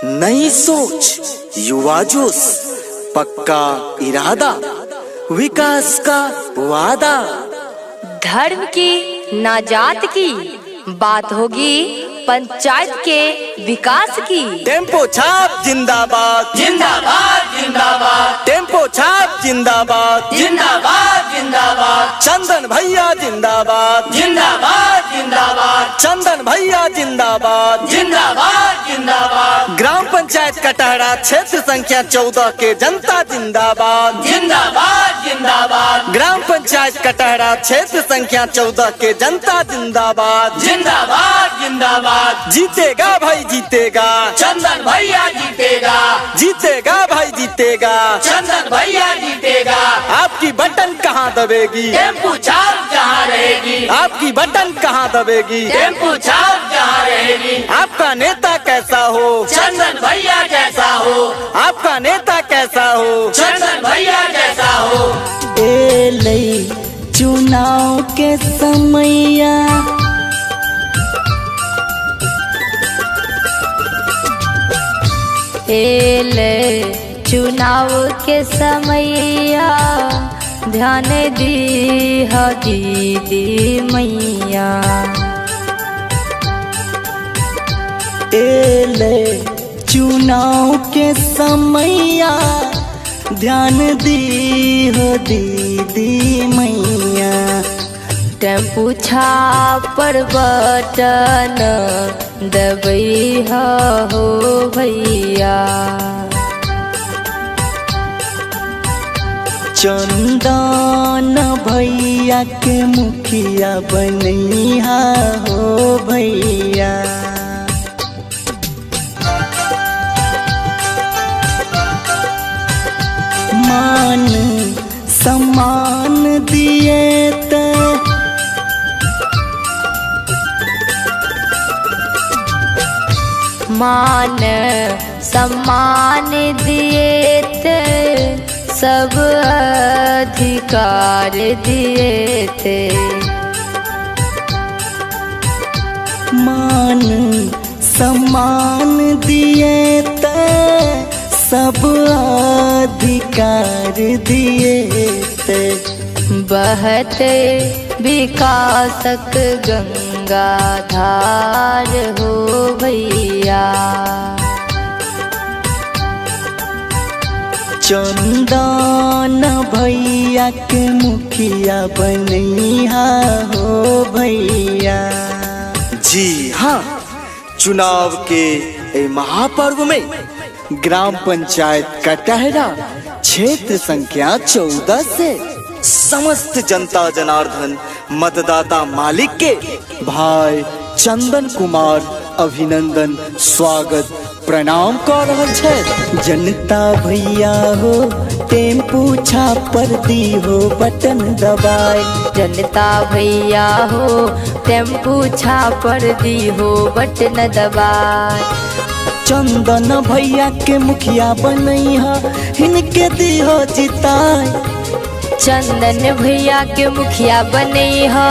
नई सोच, युवा जोश, पक्का इरादा, विकास का वादा। धर्म की ना जात की बात होगी, पंचायत के विकास की। टेम्पो छाप जिंदाबाद जिंदाबाद जिंदाबाद, टेम्पो छाप जिंदाबाद जिंदाबाद जिंदाबाद, चंदन भैया जिंदाबाद जिंदाबाद जिंदाबाद, चंदन भैया जिंदाबाद जिंदाबाद जिंदाबाद, ग्राम पंचायत कटहरा क्षेत्र संख्या 14 के जनता जिंदाबाद जिंदाबाद जिंदाबाद, ग्राम पंचायत कटहरा क्षेत्र संख्या 14 के जनता जिंदाबाद जिंदाबाद जिंदाबाद, जीतेगा भाई जीतेगा, चंदन भैया जीतेगा, जीतेगा भाई जीतेगा। चंदन भैया जीतेगा। आपकी बटन कहाँ दबेगी, टेम्पू छाप जहाँ रहेगी, आपकी बटन कहाँ दबेगी। टेम्पू छाप जहाँ रहेगी, आपका नेता कैसा हो, चंदन भैया जैसा हो, आपका नेता कैसा हो। चंदन भैया जैसा हो। एलई चुनाव के समैया चुनाव के समैया, ध्यान दी दीदी मैया। एले चुनाव के समैया, ध्यान दी हो दीदी मैया। टेम्पू छापर बटन दबई हो भैया। चंदन भैया के मुखिया बनैया हो भैया। मान सम्मान दिए त मान सम्मान दिए थे, सब अधिकार दिए थे। मान सम्मान दिए त सब अधिकार दिए थे। बहते विकासक गंगा धार हो भैया। चंदन भैया के मुखिया बनैया हो भैया। जी हाँ, चुनाव के ए महापर्व में ग्राम पंचायत कटहरा क्षेत्र संख्या 14 से समस्त जनता जनार्दन मतदाता मालिक के भाई चंदन कुमार अभिनंदन स्वागत प्रणाम कर रहल छै। जनता भैया हो टेम्पू छापर दी हो बटन दबाए। जनता भैया हो टेम्पू छापर दी हो बटन दबाए। चंदन भैया के मुखिया बनैया, हिनके दी हो जिताए। चंदन भैया के मुखिया बनैया,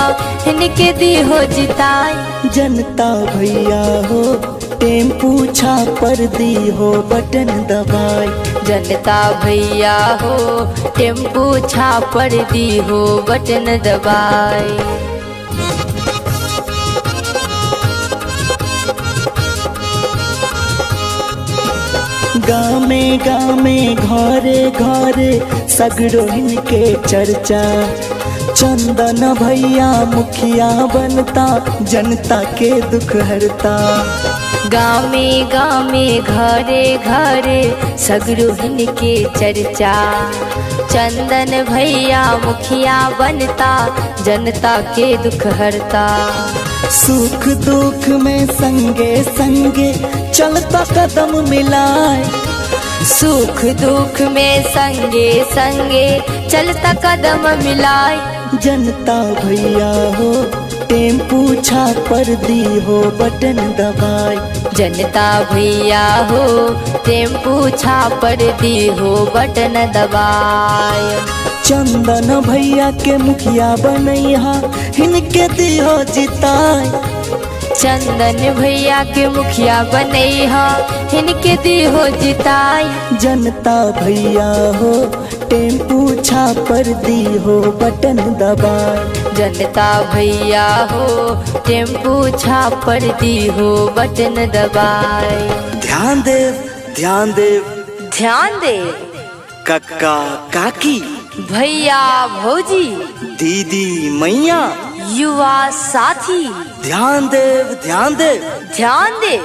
हिनके दी हो जिताए। जनता भैया हो टेम्पू छापर दी हो बटन दबाए। जनता भैया हो टेम्पू छापर दी हो बटन दबाए। गामे गामे घरे घरे सगरो हिनके चर्चा। चंदन भैया मुखिया बनता, जनता के दुख हरता। गामे गामे घरे घरे सगरो हिनके चर्चा। चंदन भैया मुखिया बनता, जनता के दुख हरता। सुख दुख में संगे संगे चलता कदम मिलाए। सुख दुख में संगे संगे चलता कदम मिलाए। जनता भैया हो टेम्पू छापर दी हो बटन दबाए। जनता भैया हो टेम्पू छापर दी हो बटन दबाए। चंदन भैया के मुखिया बनैया, हिनके दी हो जिताए। चंदन भैया के मुखिया बनैहा, इनके दी हो जिताई। जनता भैया हो टेम्पू छापर दी हो बटन दबाए। जनता भैया हो टेम्पू छापर दी हो बटन दबाए। ध्यान देव ध्यान देव ध्यान दे कक्का काकी भैया भौजी दीदी मैया युवा साथी ध्यान देव ध्यान देव। ध्यान दे।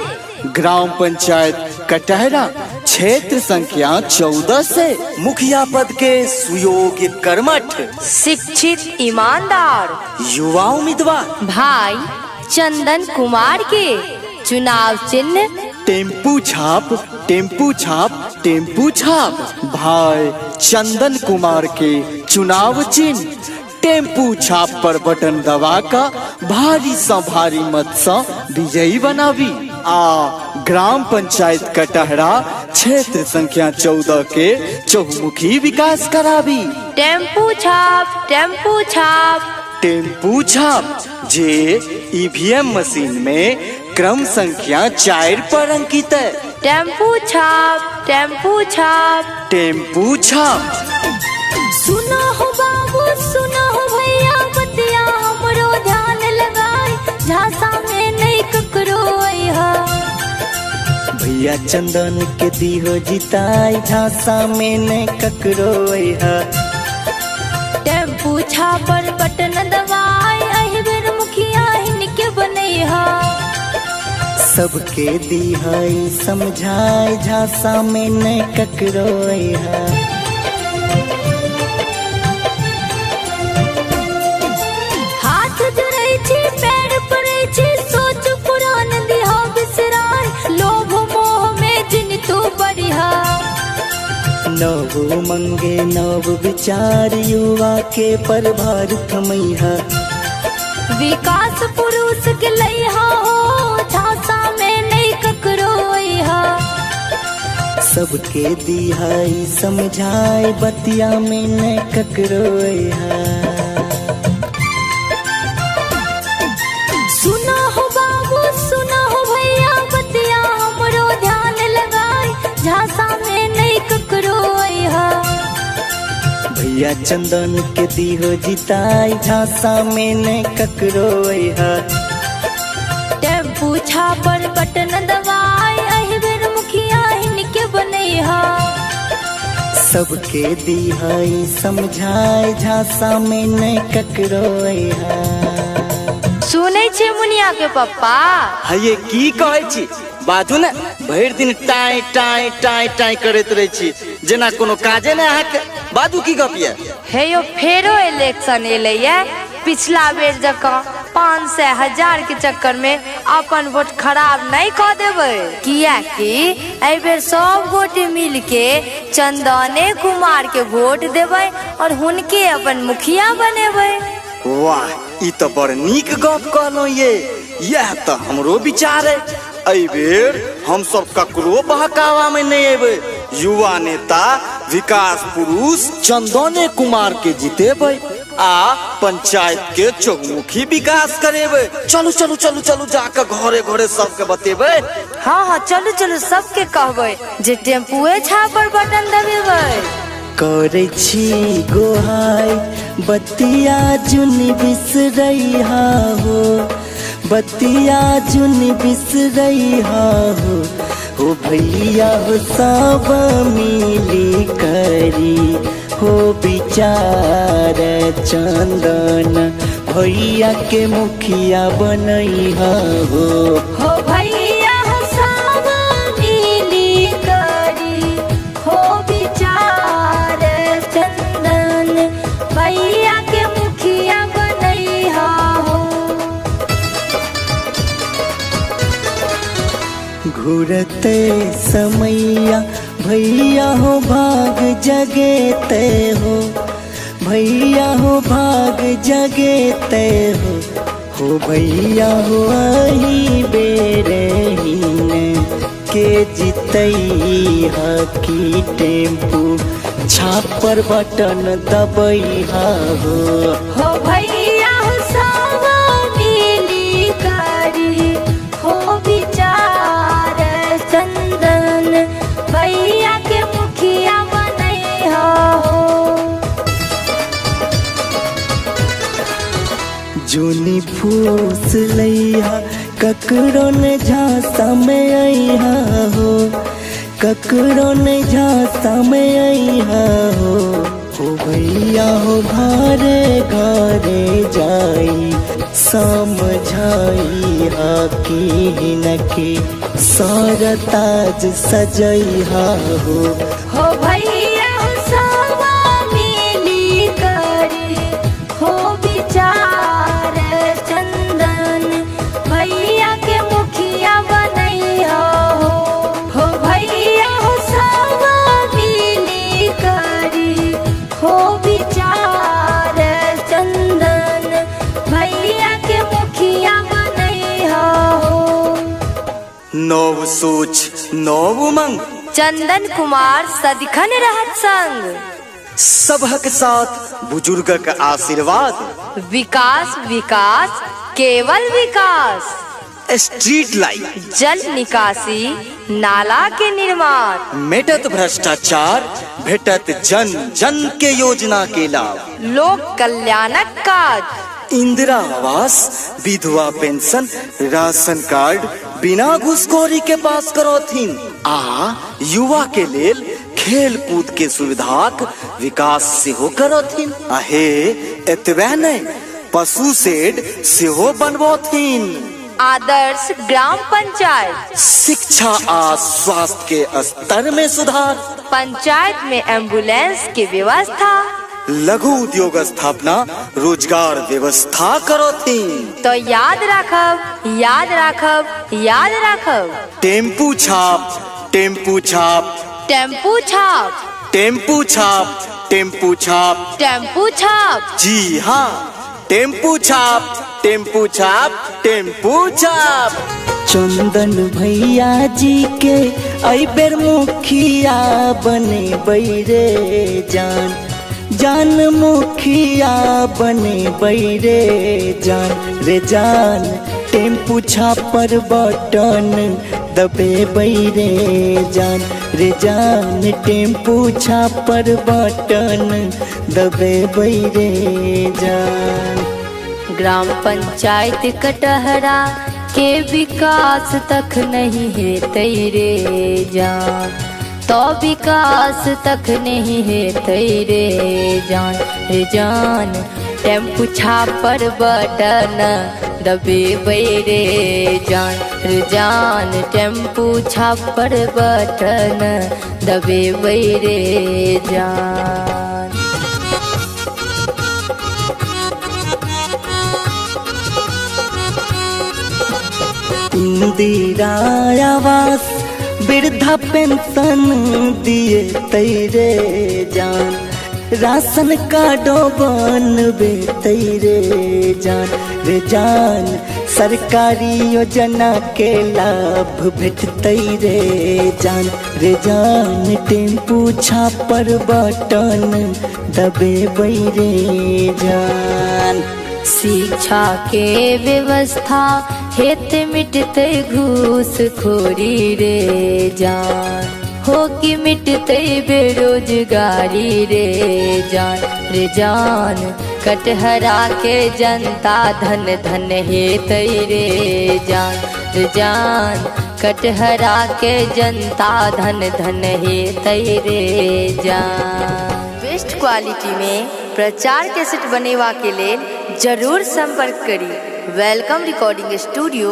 ग्राम पंचायत कटहरा क्षेत्र संख्या 14 से मुखिया पद के सुयोग्य कर्मठ शिक्षित ईमानदार युवा उम्मीदवार भाई चंदन कुमार के चुनाव चिन्ह टेम्पू छाप टेम्पू छाप टेम्पू छाप। भाई चंदन कुमार के चुनाव चिन्ह टेम्पू छाप पर बटन दबा का भारी सा भारी मत सा विजयी बनावी आ ग्राम पंचायत कटहरा क्षेत्र संख्या 14 के चहुमुखी विकास करावी। टेम्पू छाप टेम्पू छाप टेम्पू छाप जे ईवीएम मशीन में क्रम संख्या 4 पर अंकित है। टेम्पू छाप टेम्पू छाप टेम्पू छाप। सुना हो बाबू सुना हो भैया बतिया हमरो ध्यान लगाई, झांसा में नहीं ककरो आइहा। भैया चंदन के दी हो जिताई, झांसा में ने ककरो आइहा। टेम्पू छापर बटन दबाई, अहि बेर मुखिया इनके बनैहा। सबके दी है समझाई, झांसा में ने ककरो आइहा। हाथ जोड़ै छी पैर पड़ै छी, सोच पुरान दिहा बिसराय, लोभ मोह में जिन तू बढ़िया। नव मंगे नव विचार, युवा के प्रभार थमैहा। विकास पुरुष के लैहा हो, झांसा में नहीं ककरो आइहा। सबके दी है समझाई, बतिया में ने ककरो आइहा। सुना हो बाबू सुना हो भैया बतिया हमरो ध्यान लगाई, झांसा में नहीं ककरो आइहा। भैया चंदन के दी हो जिताई, झांसा में ने ककरो आइहा। टेम्पू छापर बटन दबाई, अहि बेर मुखिया इनके बनैहा। सबके दी है समझाई, झांसा में ने ककरो आइहा। सुनै छे मुनिया के पप्पा हये की कहै छी बाजू ने, भरि दिन टाई टाई टाई टाई करैत रहै छी जेना कोनो काजे नै अहाँके। बाजू की गप ये? हे यो फेरो इलेक्शन एलैया, पिछला बेर जकाँ 500,000 के चक्कर में अपन वोट खराब नहीं कऽ देबै, कियाकि एहि बेर सब गोटे मिल के चंदने कुमार के वोट देबै और हुनके अपन मुखिया बनेबै। वाह ई तो बड़ नीक गप कहलौ ये, यह तो हमरो विचार है। एहि बेर हम सब ककरो बहकावा में नहीं एबै, युवा नेता विकास पुरुष चंदने कुमार के जितेबै आ पंचायत के चहुमुखी विकास करेबै। चलू चलू चलू चलू जाकर घरे घरे सबके बतेबै। हाँ हाँ चलू चलू सबके कहबै जे टेम्पुए छापर बटन दबेबै। करे छी गोहाई बतिया जुन बिसरैहा हो, बतिया जुन बिसरैहा हो भैया हो सब मिली करी हो विचार, चंदन भैया के मुखिया बनैहा हो भैया सब मिली करी हो विचार, चंदन भैया के मुखिया बनैहा हो। घूरते समैया भैया हो भाग जगेते हो, भैया हो भाग जगेते हो भैया हो आई बेरे के जितई की टेम्पू छापर बटन दबैहा हो भैया सब मिली करी जूनी फूस लैया ककरो ने झांसा में अइहा हो, ककरो ने झांसा में अइहा हो भैया हो घरे घरे जाई समझाई हकी न के सारा ताज सजइहा हो भैया सवा मिली करी हो विचार चंदन भैया के मुखिया बनैया हो भैया सवा मिली करी हो विचार चंदन भैया के मुखिया बनैया हो। नव सोच नव उमंग, चंदन कुमार सदिखन रहत संग, सबक साथ बुजुर्गक आशीर्वाद, विकास विकास केवल विकास, स्ट्रीट लाइट, जल निकासी नाला के निर्माण, मेटत भ्रष्टाचार, भेटत जन जन के योजना के लाभ, लोक कल्याणक काज, इंदिरा आवास, विधवा पेंशन, राशन कार्ड बिना घुसखोरी के पास करथिन आ युवा के लेल खेल कूद के सुविधाक विकास सेहो करथिन। आहे एतबे नहीं, पशु शेड सेहो बनबथिन। आदर्श ग्राम पंचायत, शिक्षा आ स्वास्थ्य के स्तर में सुधार, पंचायत में एम्बुलेंस की व्यवस्था, लघु उद्योग स्थापना, रोजगार व्यवस्था करथिन। तो याद रखब याद रखब याद रखब, टेम्पू छाप टेम्पू छाप टेम्पू छाप टेम्पू छाप टेम्पू छाप, टेम्पू छाप, जी हाँ टेम्पू छाप टेम्पू छाप टेम्पू छाप। चंदन भैया जी के आई बेर मुखिया बने बैरे जान, जान मुखिया बने बैरे जान रे जान, टेम्पू छापर बटन दबे बैरे जान रे जान, टेम्पू छापर बटन दबे बैरे जान। ग्राम पंचायत कटहरा के विकास तक नहीं है तेरे जान, तो विकास तक नहीं है तेरे जान रे जान, टेम्पू छापर बटन दबे बैरे जान रे जान, टेम्पू छापर बटन दबे बैरे जान। इंदिरा आवास वृद्धा पेंशन दिए तेरे जान, राशन कार्डो बनबे तेरे जान रे जान, सरकारी योजना के लाभ भेटते रे जान रे जान, टेम्पू छापर बटन दबे बैरे जान। शिक्षा के व्यवस्था हेत मिटते घूस खोरी रे जान, हो कि मिटते बेरोजगारी रे जान, कटहरा के जनता धन धन हेते रे जान, कटहरा के जनता धन धन हेते रे जान। बेस्ट क्वालिटी में प्रचार कैसेट बनेवा के लिए जरूर संपर्क करी। Welcome recording studio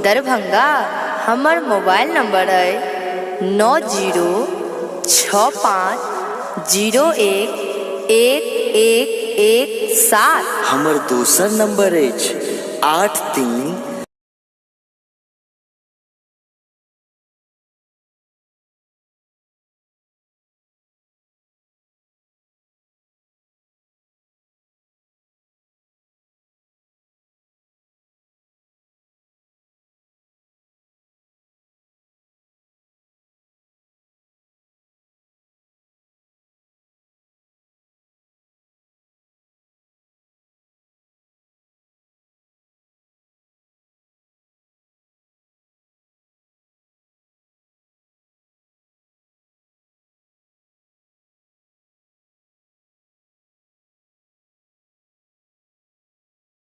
Darbhanga. हमार मोबाइल नंबर है 9065011117। हमर दूसर नंबर है 83